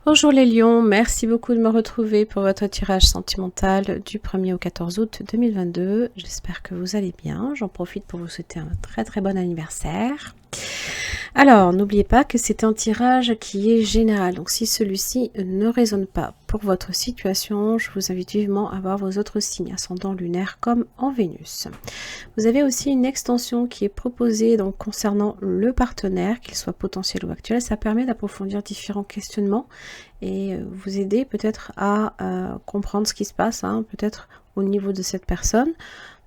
Bonjour les lions, merci beaucoup de me retrouver pour votre tirage sentimental du 1er au 14 août 2022. J'espère que vous allez bien. J'en profite pour vous souhaiter un très bon anniversaire. Alors, n'oubliez pas que c'est un tirage qui est général. Donc, si celui-ci ne résonne pas pour votre situation, je vous invite vivement à voir vos autres signes, ascendant lunaire comme en Vénus. Vous avez aussi une extension qui est proposée donc concernant le partenaire, qu'il soit potentiel ou actuel. Ça permet d'approfondir différents questionnements et vous aider peut-être à comprendre ce qui se passe, peut-être au niveau de cette personne.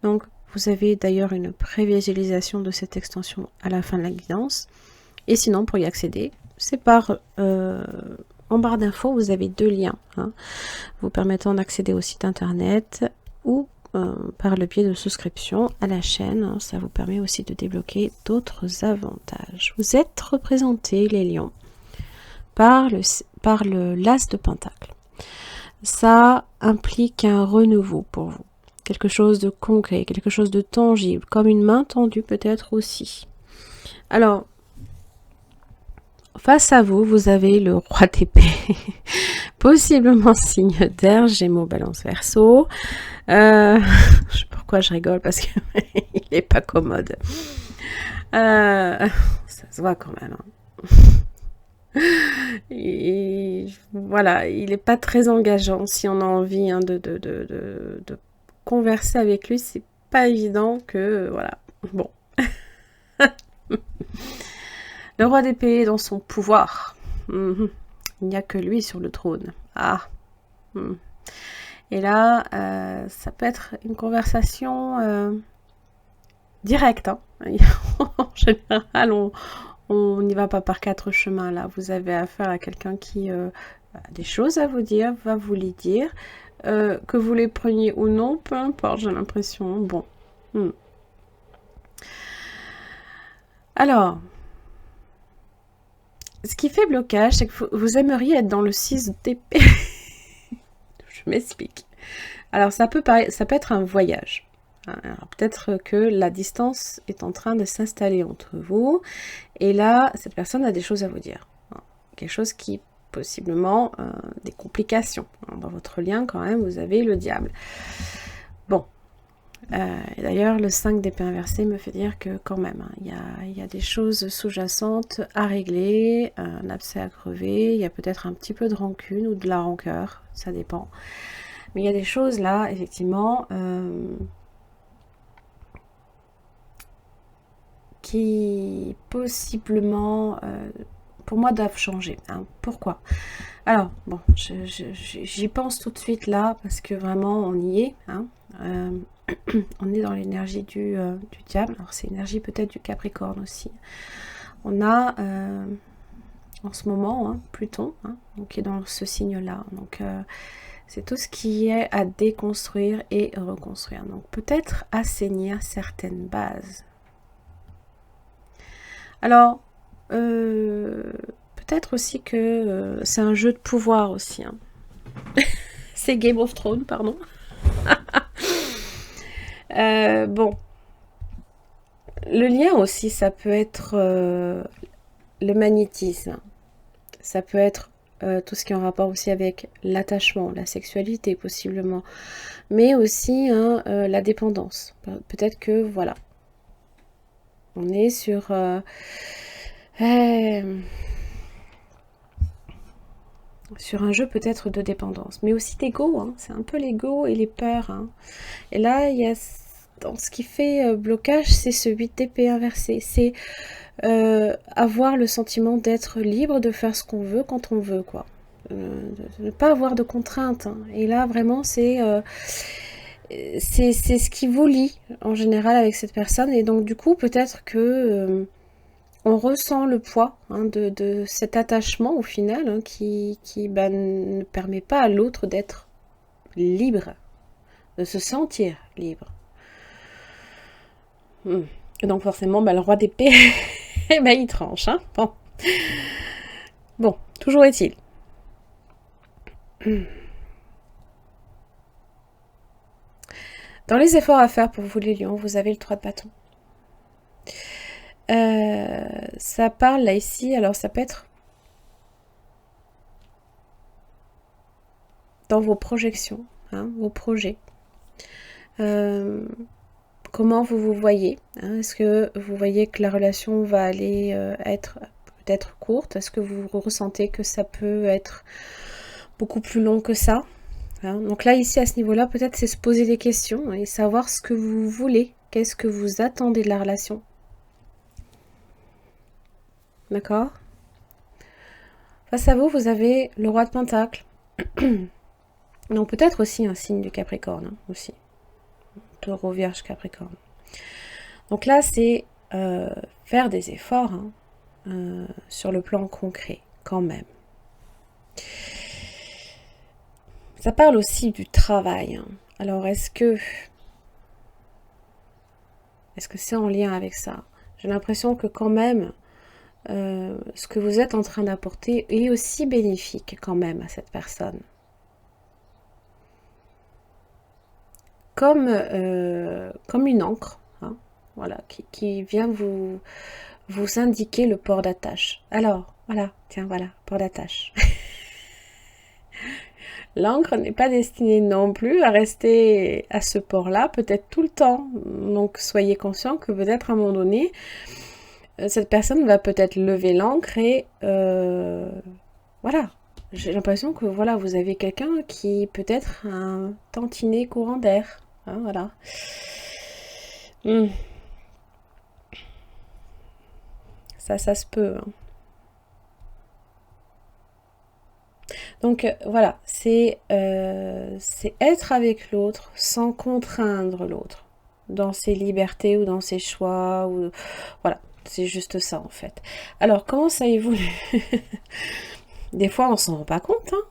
Donc, vous avez d'ailleurs une prévisualisation de cette extension à la fin de la guidance. Et sinon, pour y accéder, c'est par en barre d'infos, vous avez deux liens vous permettant d'accéder au site internet ou par le biais de souscription à la chaîne. Ça vous permet aussi de débloquer d'autres avantages. Vous êtes représentés, les lions, par le l'as de pentacle. Ça implique un renouveau pour vous. Quelque chose de concret, quelque chose de tangible, comme une main tendue peut-être aussi. Alors, face à vous, vous avez le roi d'épée, possiblement signe d'air, Gémeaux, Balance, Verseau. Je sais pourquoi je rigole, parce qu'il n'est pas commode. Ça se voit quand même. Et voilà, il n'est pas très engageant. Si on a envie de converser avec lui, c'est pas évident que... Voilà, bon. Le roi d'épée est dans son pouvoir. Il n'y a que lui sur le trône. Et là, ça peut être une conversation directe. En général, on n'y va pas par quatre chemins. Là, vous avez affaire à quelqu'un qui a des choses à vous dire, va vous les dire. Que vous les preniez ou non, peu importe, j'ai l'impression. Bon. Alors... Ce qui fait blocage, c'est que vous aimeriez être dans le 6 d'épée. Je m'explique. Alors, ça peut être un voyage. Peut-être que la distance est en train de s'installer entre vous. Et là, cette personne a des choses à vous dire. Quelque chose qui, possiblement, des complications. Dans votre lien, quand même, vous avez le diable. Bon. D'ailleurs, le 5 d'épée inversé me fait dire que quand même, il y a des choses sous-jacentes à régler, un abcès à crever, il y a peut-être un petit peu de rancune ou de la rancœur, ça dépend. Mais il y a des choses là, effectivement, qui possiblement, pour moi, doivent changer. Pourquoi ? Alors, bon, j'y pense tout de suite là, parce que vraiment, on y est. On est dans l'énergie du diable. Alors, c'est l'énergie peut-être du Capricorne aussi. On a en ce moment Pluton, donc, qui est dans ce signe-là. Donc, c'est tout ce qui est à déconstruire et reconstruire. Donc, peut-être assainir certaines bases. Alors, peut-être aussi que c'est un jeu de pouvoir aussi. C'est Game of Thrones, pardon. Bon. Le lien aussi, ça peut être le magnétisme. Ça peut être tout ce qui est en rapport aussi avec l'attachement, la sexualité possiblement. Mais aussi la dépendance. Peut-être que, voilà. On est sur... sur un jeu peut-être de dépendance, mais aussi d'ego, c'est un peu l'ego et les peurs. Et là, il y a, dans ce qui fait blocage, c'est ce 8 d'épée inversé. C'est avoir le sentiment d'être libre de faire ce qu'on veut quand on veut, quoi. De ne pas avoir de contraintes. Et là, vraiment, c'est ce qui vous lie, en général, avec cette personne. Et donc, du coup, peut-être que... on ressent le poids de cet attachement au final qui ne permet pas à l'autre d'être libre, de se sentir libre. Et donc forcément, le roi d'épée, il tranche. Bon, toujours est-il. Dans les efforts à faire pour vous les lions, vous avez le 3 de bâton. Ça parle là ici, alors ça peut être dans vos projections, hein, vos projets. Comment vous vous voyez, hein? Est-ce que vous voyez que la relation va aller être peut-être courte? Est-ce que vous ressentez que ça peut être beaucoup plus long que ça, hein? Donc là, ici, à ce niveau-là, peut-être c'est se poser des questions et savoir ce que vous voulez. Qu'est-ce que vous attendez de la relation? D'accord? Face à vous, vous avez le roi de Pentacle. Donc peut-être aussi un signe du Capricorne, hein, aussi. Taureau, Vierge, Capricorne. Donc là, c'est faire des efforts, hein, sur le plan concret, quand même. Ça parle aussi du travail, hein. Alors, est-ce que c'est en lien avec ça? J'ai l'impression que quand même, ce que vous êtes en train d'apporter est aussi bénéfique quand même à cette personne. Comme une encre, hein, voilà, qui vient vous indiquer le port d'attache. Alors, voilà, tiens, voilà, port d'attache. L'encre n'est pas destinée non plus à rester à ce port-là, peut-être tout le temps. Donc, soyez conscient que peut-être à un moment donné, cette personne va peut-être lever l'encre et voilà. J'ai l'impression que voilà, vous avez quelqu'un qui peut être un tantinet courant d'air. Hein, voilà. Ça se peut. Hein. Donc voilà, c'est être avec l'autre sans contraindre l'autre dans ses libertés ou dans ses choix. Ou voilà, c'est juste ça en fait. Alors comment ça évolue? Des fois on s'en rend pas compte. Hein.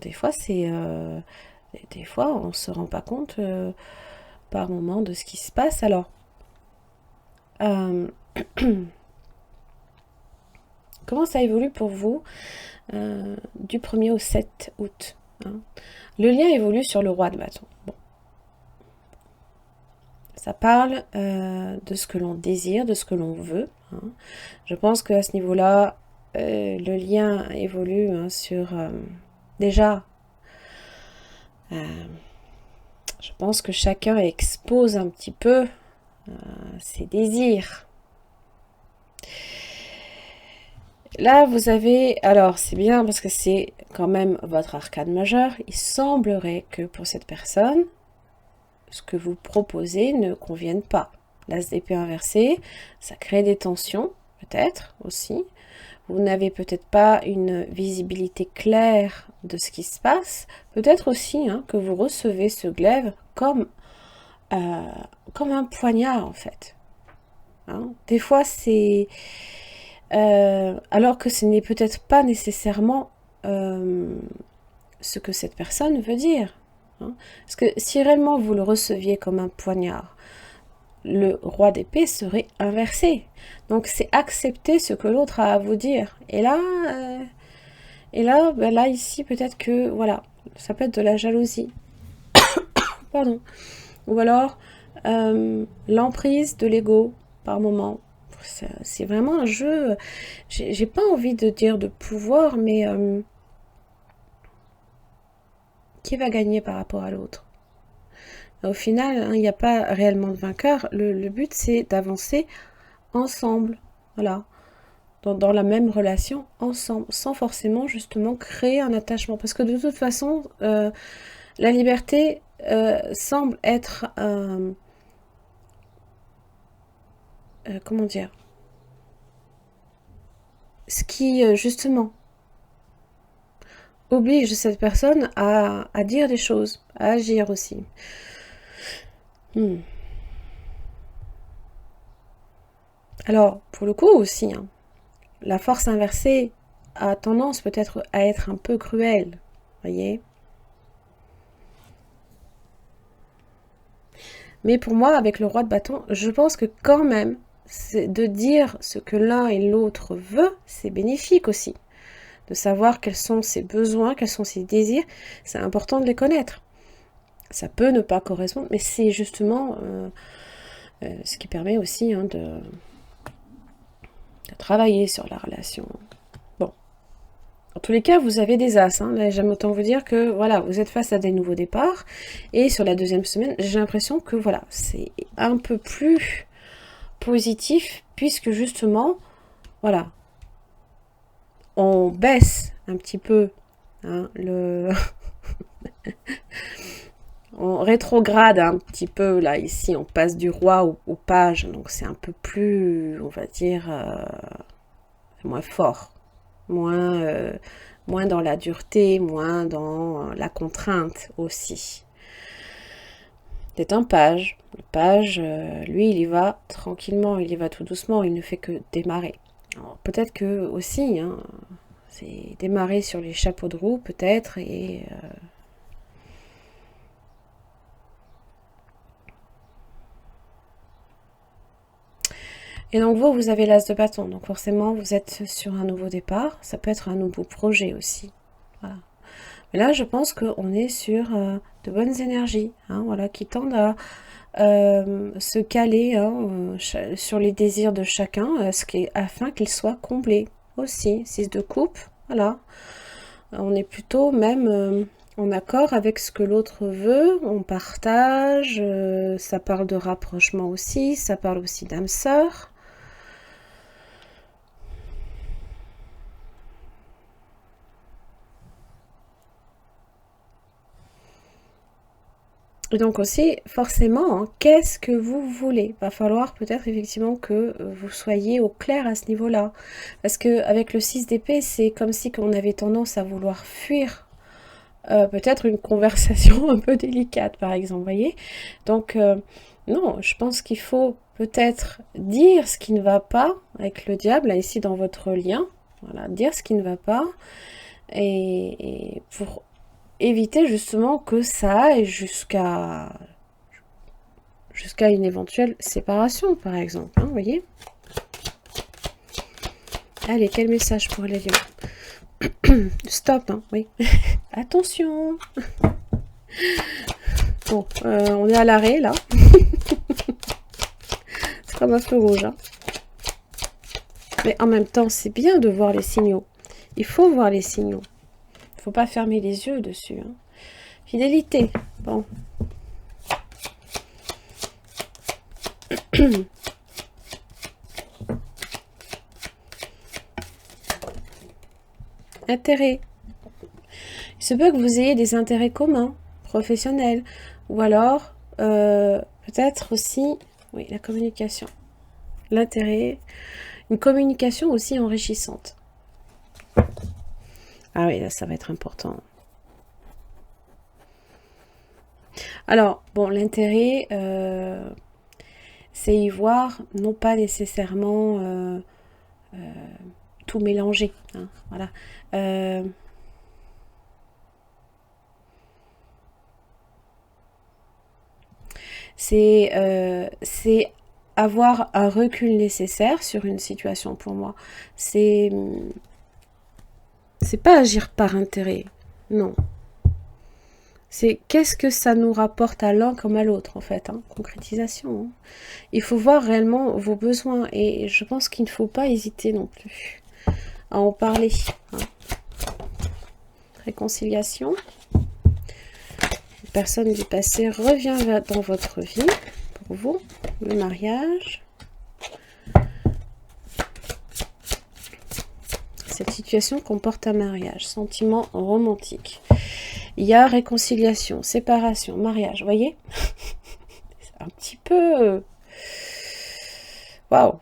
Des fois des fois on se rend pas compte par moment de ce qui se passe. Alors comment ça évolue pour vous du 1er au 7 août, hein. Le lien évolue sur le roi de bâton. Bon. Ça parle de ce que l'on désire, de ce que l'on veut. Hein. Je pense qu'à ce niveau-là, le lien évolue hein, sur... déjà, je pense que chacun expose un petit peu ses désirs. Là, vous avez... Alors, c'est bien parce que c'est quand même votre arcane majeur. Il semblerait que pour cette personne, ce que vous proposez ne convienne pas. L'as d'épée inversé, ça crée des tensions, peut-être aussi. Vous n'avez peut-être pas une visibilité claire de ce qui se passe. Peut-être aussi hein, que vous recevez ce glaive comme un poignard, en fait. Hein. Des fois, c'est... alors que ce n'est peut-être pas nécessairement ce que cette personne veut dire. Hein. Parce que si réellement vous le receviez comme un poignard, le roi d'épée serait inversé. Donc c'est accepter ce que l'autre a à vous dire. Et là, ben là ici, peut-être que, voilà, ça peut être de la jalousie. Pardon. Ou alors, l'emprise de l'ego, par moment. C'est vraiment un jeu, j'ai pas envie de dire de pouvoir, mais qui va gagner par rapport à l'autre? Au final, il n'y a pas réellement de vainqueur. Le but, c'est d'avancer ensemble, voilà, dans la même relation, ensemble, sans forcément, justement, créer un attachement. Parce que de toute façon, la liberté semble être... comment dire? Ce qui, justement, oblige cette personne à dire des choses, à agir aussi. Alors, pour le coup aussi, hein, la force inversée a tendance peut-être à être un peu cruelle, voyez. Mais pour moi, avec le roi de bâton, je pense que quand même, de dire ce que l'un et l'autre veut, c'est bénéfique aussi. De savoir quels sont ses besoins, quels sont ses désirs, c'est important de les connaître. Ça peut ne pas correspondre, mais c'est justement ce qui permet aussi hein, de travailler sur la relation. Bon, en tous les cas, vous avez des as. Hein. Là, j'aime autant vous dire que voilà, vous êtes face à des nouveaux départs. Et sur la deuxième semaine, j'ai l'impression que voilà, c'est un peu plus positif, puisque justement, voilà, on baisse un petit peu hein, on rétrograde un petit peu, là, ici, on passe du roi au page, donc c'est un peu plus, on va dire, moins fort, moins dans la dureté, moins dans la contrainte aussi. C'est un page. Le page, lui, il y va tranquillement, il y va tout doucement, il ne fait que démarrer. Peut-être que aussi, hein, c'est démarrer sur les chapeaux de roue, peut-être, et donc vous avez l'as de bâton, donc forcément vous êtes sur un nouveau départ, ça peut être un nouveau projet aussi. Voilà. Mais là je pense qu'on est sur de bonnes énergies, hein, voilà, qui tendent à se caler hein, sur les désirs de chacun, afin qu'ils soient comblés aussi. 6 de coupe, voilà. On est plutôt même en accord avec ce que l'autre veut, on partage, ça parle de rapprochement aussi, ça parle aussi d'âme sœur. Et donc aussi, forcément, hein, qu'est-ce que vous voulez? Va falloir peut-être effectivement que vous soyez au clair à ce niveau-là. Parce qu'avec le 6 d'épée, c'est comme si on avait tendance à vouloir fuir peut-être une conversation un peu délicate, par exemple, vous voyez? Donc, non, je pense qu'il faut peut-être dire ce qui ne va pas avec le diable, là, ici dans votre lien. Voilà, dire ce qui ne va pas. Et pour éviter justement que ça aille jusqu'à une éventuelle séparation, par exemple. Hein, vous voyez? Allez, quel message pour les lions? Stop, hein, oui. Attention. Bon, on est à l'arrêt, là. C'est comme un feu rouge. Hein. Mais en même temps, c'est bien de voir les signaux. Il faut voir les signaux. Il ne faut pas fermer les yeux dessus. Hein. Fidélité. Bon. Intérêt. Il se peut que vous ayez des intérêts communs, professionnels, ou alors peut-être aussi, oui, la communication, l'intérêt, une communication aussi enrichissante. Ah oui, là, ça va être important. Alors, bon, l'intérêt, c'est y voir, non pas nécessairement tout mélanger. Hein, voilà. C'est avoir un recul nécessaire sur une situation pour moi. C'est pas agir par intérêt, non. C'est qu'est-ce que ça nous rapporte à l'un comme à l'autre, en fait, hein, concrétisation. Hein. Il faut voir réellement vos besoins et je pense qu'il ne faut pas hésiter non plus à en parler. Hein. Réconciliation. La personne du passé revient dans votre vie, pour vous, le mariage. Cette situation comporte un mariage, sentiment romantique. Il y a réconciliation, séparation, mariage, vous voyez? C'est un petit peu... Waouh!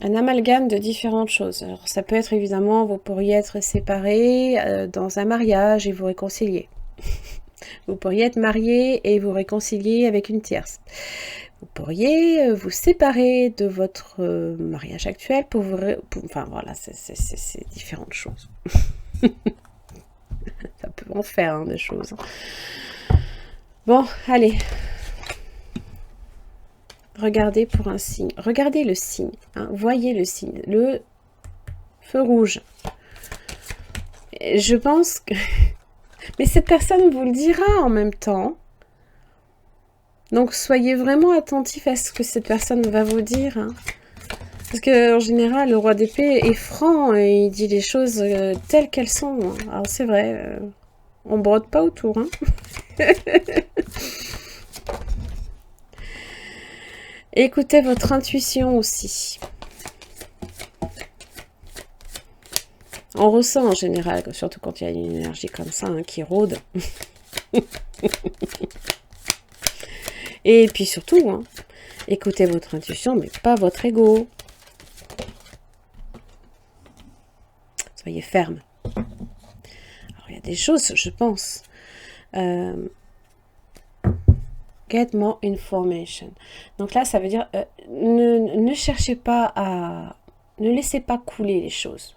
Un amalgame de différentes choses. Alors, ça peut être évidemment, vous pourriez être séparés dans un mariage et vous réconcilier. Vous pourriez être marié et vous réconcilier avec une tierce. Vous pourriez vous séparer de votre mariage actuel pour vous... Enfin, voilà, c'est différentes choses. Ça peut en faire, hein, des choses. Bon, allez. Regardez pour un signe. Regardez le signe. Hein, voyez le signe. Le feu rouge. Je pense que... Mais cette personne vous le dira en même temps. Donc, soyez vraiment attentif à ce que cette personne va vous dire. Hein. Parce qu'en général, le roi d'épée est franc et il dit les choses telles qu'elles sont. Alors c'est vrai, on brode pas autour. Hein. Écoutez votre intuition aussi. On ressent en général, surtout quand il y a une énergie comme ça hein, qui rôde. Et puis surtout, hein, écoutez votre intuition, mais pas votre ego. Soyez ferme. Alors, il y a des choses, je pense. Get more information. Donc là, ça veut dire, ne cherchez pas à... Ne laissez pas couler les choses.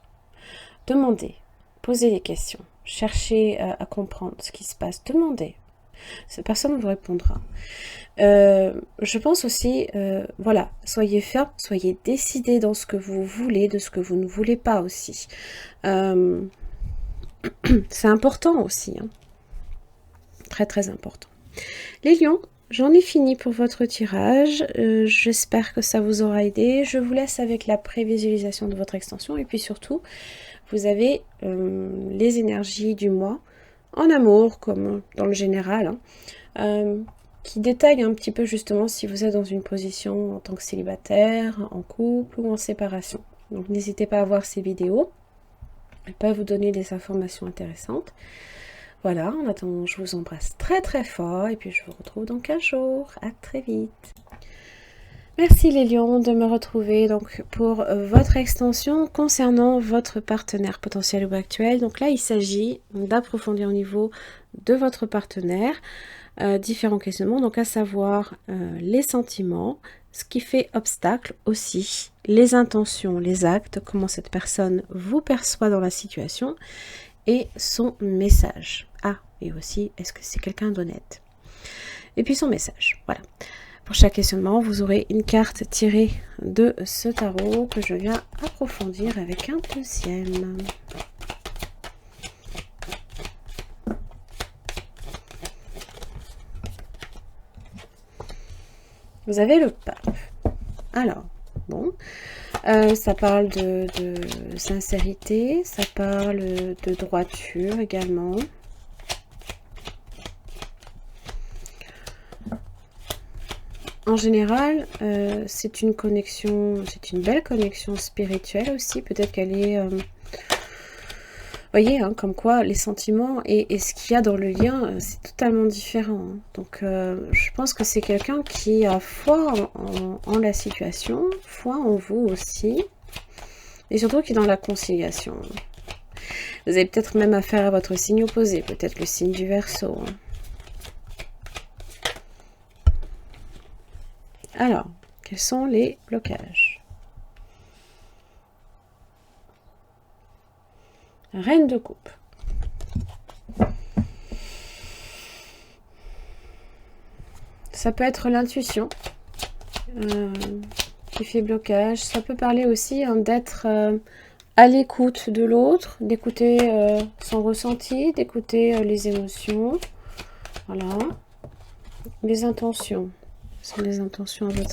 Demandez, posez des questions. Cherchez à comprendre ce qui se passe. Demandez. Cette personne vous répondra. Je pense aussi, voilà, soyez ferme, soyez décidé dans ce que vous voulez, de ce que vous ne voulez pas aussi. C'est important aussi. Hein. Très très important. Les lions, j'en ai fini pour votre tirage. J'espère que ça vous aura aidé. Je vous laisse avec la prévisualisation de votre extension. Et puis surtout, vous avez les énergies du mois en amour, comme dans le général, hein, qui détaille un petit peu justement si vous êtes dans une position en tant que célibataire, en couple ou en séparation. Donc n'hésitez pas à voir ces vidéos. Elles peuvent vous donner des informations intéressantes. Voilà, en attendant, je vous embrasse très très fort et puis je vous retrouve dans 15 jours. À très vite. Merci les lions de me retrouver donc pour votre extension concernant votre partenaire potentiel ou actuel. Donc là, il s'agit d'approfondir au niveau de votre partenaire différents questionnements, donc à savoir les sentiments, ce qui fait obstacle aussi, les intentions, les actes, comment cette personne vous perçoit dans la situation et son message. Ah, et aussi, est-ce que c'est quelqu'un d'honnête? Et puis son message, voilà. Pour chaque questionnement, vous aurez une carte tirée de ce tarot que je viens approfondir avec un deuxième. Vous avez le pape. Alors, bon, ça parle de sincérité, ça parle de droiture également. En général, c'est une connexion, c'est une belle connexion spirituelle aussi. Peut-être qu'elle est... voyez, hein, comme quoi les sentiments et ce qu'il y a dans le lien, c'est totalement différent. Hein. Donc, je pense que c'est quelqu'un qui a foi en la situation, foi en vous aussi, et surtout qui est dans la conciliation. Vous avez peut-être même affaire à votre signe opposé, peut-être le signe du Verseau. Hein. Alors, quels sont les blocages? Reine de coupe. Ça peut être l'intuition qui fait blocage. Ça peut parler aussi hein, d'être à l'écoute de l'autre, d'écouter son ressenti, d'écouter les émotions. Voilà. Les intentions. Ce sont les intentions à votre